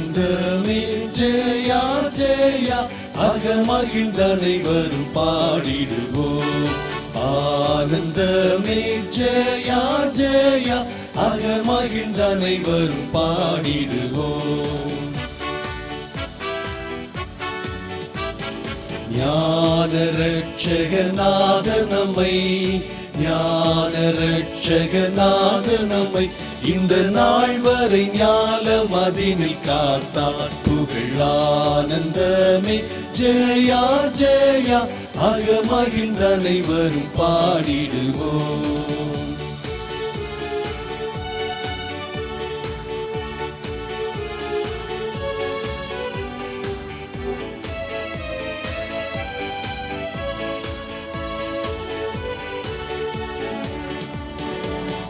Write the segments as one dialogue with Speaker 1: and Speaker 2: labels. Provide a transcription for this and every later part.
Speaker 1: ஆனந்தமே ஜெயா ஜெயா அகமகிழ்ந்த அனைவரும் பாடிடுவோம். ஆனந்தமே ஜெயா ஜெயா அகமகிழ்ந்த அனைவரும் பாடிடுவோம். ஞான ரட்சகநாத நம்மை, ஞான ரட்சகநாத நம்மை இந்த நாள் வரை ஞாலம் அதினில் காத்தார். புகழ் ஆனந்தமே ஜெயா ஜெயா அகமகிழ்ந்த அனைவரும் பாடிடுவோம்.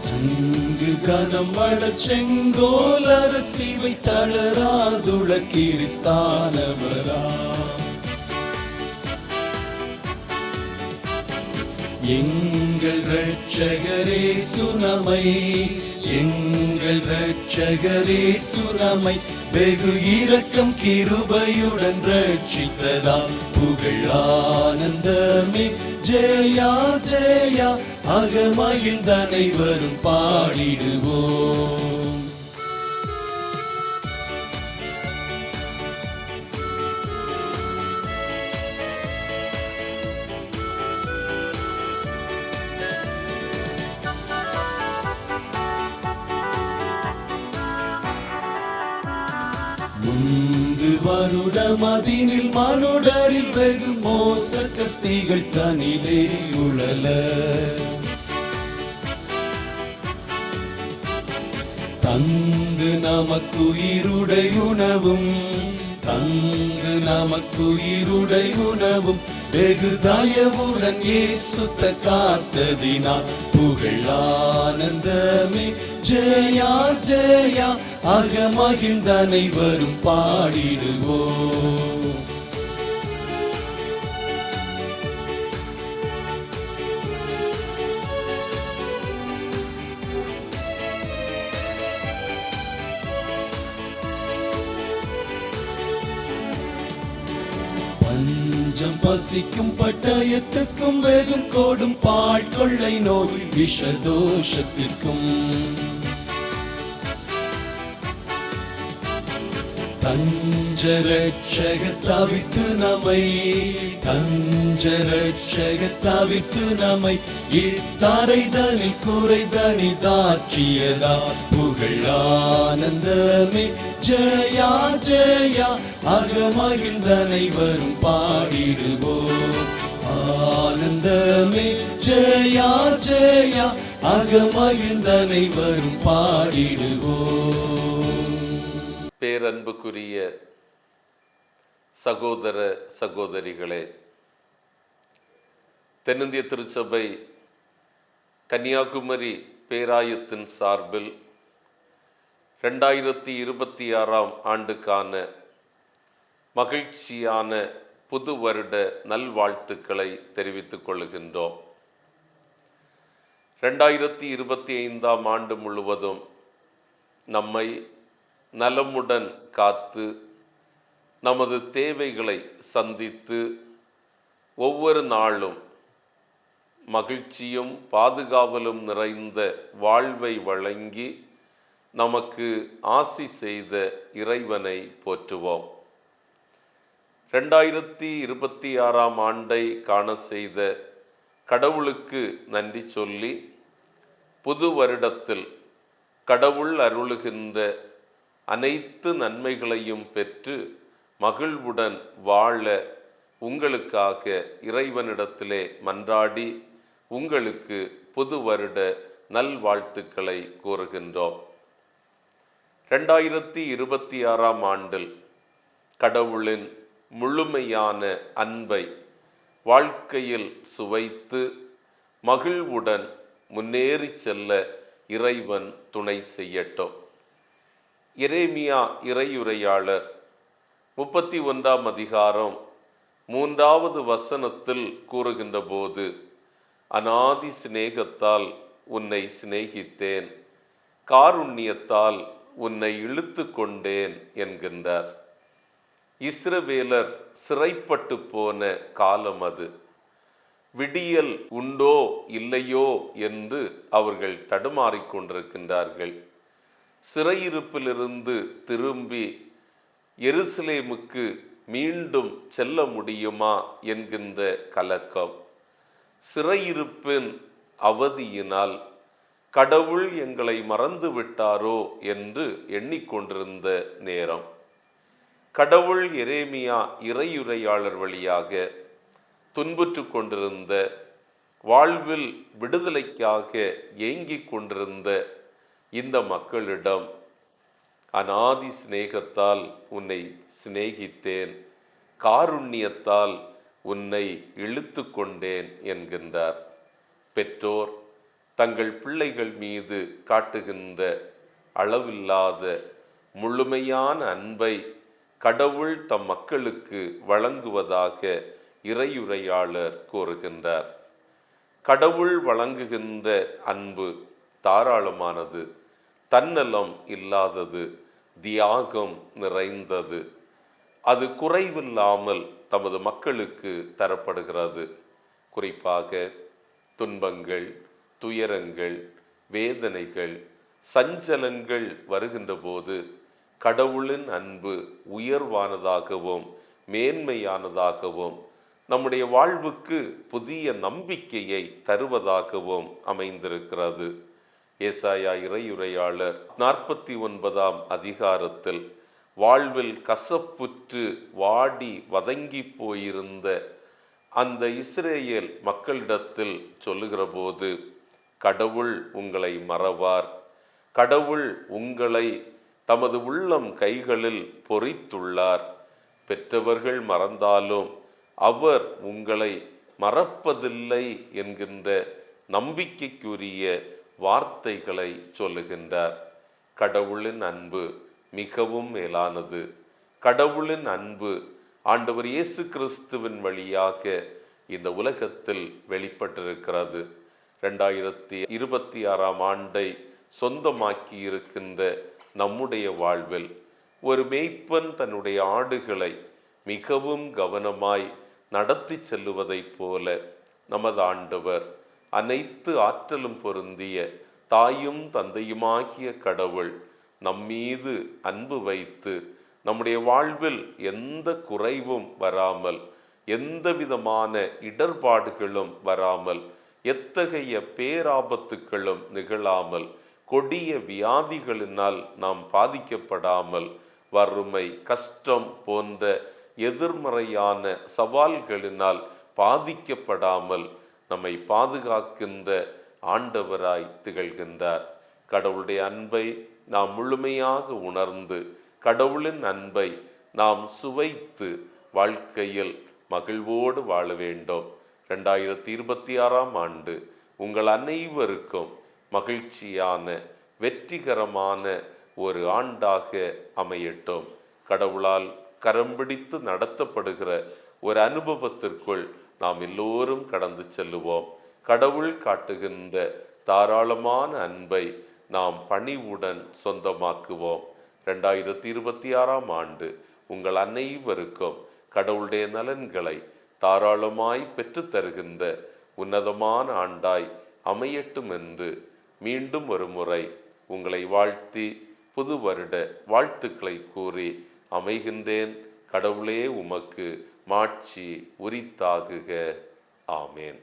Speaker 1: சங்கு கனம் வளர் செங்கோல் அரசிவை தளராதுள கிறிஸ்தானவரா. எங்கள் இரட்சகரே சுனமை, எங்கள் இரட்சகரே சுனமை வெகு இரக்கம் கிருபையுடன் ரட்சித்ததால். புகழ் ஆனந்தமே ஜெயா ஜெயா அகமகிழ்ந்த அனைவரும் பாடிடுவோம். முந்து வருடம் அதினில் மனுடரில் வெகு மோச கஸ்திகள் தனிலேறி உழல. தந்து நமக்குயிருடை உணவும், தந்து நமக்குயிருடை உணவும் வெகு தயவுடன் இயேசுத்த காத்ததினால். புகழ் ஆனந்தமே ஜெயா ஜெயா அகமகிழ்ந்த அனைவரும் பாடிடுவோம். பஞ்சம் பசிக்கும் பட்டயத்துக்கும் வெகும் கோடும் பாழ்கொள்ளை நோய் விஷதோஷத்திற்கும் தஞ்ச ரட்சக தவித்து நம்மை, தஞ்ச ரட்சக தவித்து நம்மை இத்தரைதனில் குறைதனி தாற்றியதா. புகழ் ஆனந்தமே ஜெயா ஜெயா அகமகிழ்ந்த அனைவரும் பாடிடுவோம். ஆனந்தமே ஜெயா ஜெயா அகமகிழ்ந்த அனைவரும் பாடிடுவோம்.
Speaker 2: பேரன்புக்குரிய சகோதர சகோதரிகளே, தென்னிந்திய திருச்சபை கன்னியாகுமரி பேராயத்தின் சார்பில் 2026 ஆண்டுக்கான மகிழ்ச்சியான புது வருட நல்வாழ்த்துக்களை தெரிவித்துக் கொள்கின்றோம். 2025 ஆண்டு முழுவதும் நம்மை நலமுடன் காத்து நமது தேவைகளை சந்தித்து ஒவ்வொரு நாளும் மகிழ்ச்சியும் பாதுகாவலும் நிறைந்த வாழ்வை வழங்கி நமக்கு ஆசி செய்த இறைவனை போற்றுவோம். 2026 ஆண்டை காண செய்த கடவுளுக்கு நன்றி சொல்லி புது வருடத்தில் கடவுள் அருளுகின்ற அனைத்து நன்மைகளையும் பெற்று மகிழ்வுடன் வாழ உங்களுக்காக இறைவனிடத்திலே மன்றாடி உங்களுக்கு புது வருட நல்வாழ்த்துக்களை கூறுகின்றோம். 2026 ஆண்டில் கடவுளின் முழுமையான அன்பை வாழ்க்கையில் சுவைத்து மகிழ்வுடன் முன்னேறி செல்ல இறைவன் துணை செய்யட்டும். எரேமியா இறையுரையாளர் 31 அதிகாரம் 3வது வசனத்தில் கூறுகின்ற போது, அநாதி சிநேகத்தால் உன்னை சிநேகித்தேன், காருண்யத்தால் உன்னை இழுத்து கொண்டேன் என்கின்றார். இஸ்ரவேலர் சிறைப்பட்டு போன காலம் அது. விடியல் உண்டோ இல்லையோ என்று அவர்கள் தடுமாறிக் கொண்டிருக்கின்றார்கள். சிறையிருப்பிலிருந்து திரும்பி எருசலேமுக்கு மீண்டும் செல்ல முடியுமா என்கின்ற கலக்கம். சிறையிருப்பின் அவதியினால் கடவுள் எங்களை மறந்து விட்டாரோ என்று எண்ணிக்கொண்டிருந்த நேரம், கடவுள் எரேமியா இறையுரையாளர் வழியாக துன்புற்று கொண்டிருந்த, வாழ்வில் விடுதலைக்காக ஏங்கிக் கொண்டிருந்த இந்த மக்களிடம் அநாதி சிநேகத்தால் உன்னை சிநேகித்தேன், காருண்யத்தால் உன்னை இழுத்து கொண்டேன் என்கின்றார். பெற்றோர் தங்கள் பிள்ளைகள் மீது காட்டுகின்ற அளவில்லாத முழுமையான அன்பை கடவுள் தம் மக்களுக்கு வழங்குவதாக இறையுரையாளர் கூறுகின்றார். கடவுள் வழங்குகின்ற அன்பு தாராளமானது, தன்னலம் இல்லாதது, தியாகம் நிறைந்தது. அது குறைவில்லாமல் தமது மக்களுக்கு தரப்படுகிறது. குறிப்பாக துன்பங்கள், துயரங்கள், வேதனைகள், சஞ்சலங்கள் வருகின்ற போது கடவுளின் அன்பு உயர்வானதாகவும் மேன்மையானதாகவும் நம்முடைய வாழ்வுக்கு புதிய நம்பிக்கையை தருவதாகவும் அமைந்திருக்கிறது. ஏசாயா இறையுரையாளர் 49ஆம் அதிகாரத்தில் வாழ்வில் கசப்புற்று வாடி வதங்கி போயிருந்த அந்த இஸ்ரேல் மக்களிடத்தில் சொல்லுகிற போது, கடவுள் உங்களை மறவார், கடவுள் உங்களை தமது உள்ளம் கைகளில் பொறித்துள்ளார், பெற்றவர்கள் மறந்தாலும் அவர் உங்களை மறப்பதில்லை என்கின்ற நம்பிக்கைக்குரிய வார்த்தைகளை சொல்லுகின்றார். கடவுளின் அன்பு மிகவும் மேலானது. கடவுளின் அன்பு ஆண்டவர் இயேசு கிறிஸ்துவின் வழியாக இந்த உலகத்தில் வெளிப்பட்டிருக்கிறது. 2026ஆம் ஆண்டை சொந்தமாக்கி இருக்கின்ற நம்முடைய வாழ்வில் ஒரு மேய்ப்பன் தன்னுடைய ஆடுகளை மிகவும் கவனமாய் நடத்தி செல்லுவதைப் போல நமது ஆண்டவர் அனைத்து ஆற்றலும் பொருந்திய தாயும் தந்தையுமாகிய கடவுள் நம்மீது அன்பு வைத்து நம்முடைய வாழ்வில் எந்த குறைவும் வராமல், எந்த விதமான இடர்பாடுகளும் வராமல், எத்தகைய பேராபத்துக்களும் நிகழாமல், கொடிய வியாதிகளினால் நாம் பாதிக்கப்படாமல், வறுமை, கஷ்டம் போன்ற எதிர்மறையான சவால்களினால் பாதிக்கப்படாமல் நம்மை பாதுகாக்கின்ற ஆண்டவராய் திகழ்கின்றார். கடவுளுடைய அன்பை நாம் முழுமையாக உணர்ந்து, கடவுளின் அன்பை நாம் சுவைத்து வாழ்க்கையில் மகிழ்வோடு வாழ வேண்டும். 2026ஆம் ஆண்டு உங்கள் அனைவருக்கும் மகிழ்ச்சியான, வெற்றிகரமான ஒரு ஆண்டாக அமையட்டும். கடவுளால் கரம் பிடித்து நடத்தப்படுகிற ஒரு அனுபவத்திற்குள் நாம் எல்லோரும் கடந்து செல்லுவோம். கடவுள் காட்டுகின்ற தாராளமான அன்பை நாம் பணிவுடன் சொந்தமாக்குவோம். 2026ஆம் ஆண்டு உங்கள் அனைவருக்கும் கடவுளுடைய நலன்களை தாராளமாய் பெற்று தருகின்ற உன்னதமான ஆண்டாய் அமையட்டும் என்று மீண்டும் ஒரு முறை உங்களை வாழ்த்தி புது வருட வாழ்த்துக்களை கூறி அமைகின்றேன். கடவுளே உமக்கு மாட்சி உரித்தாகுக. ஆமேன்.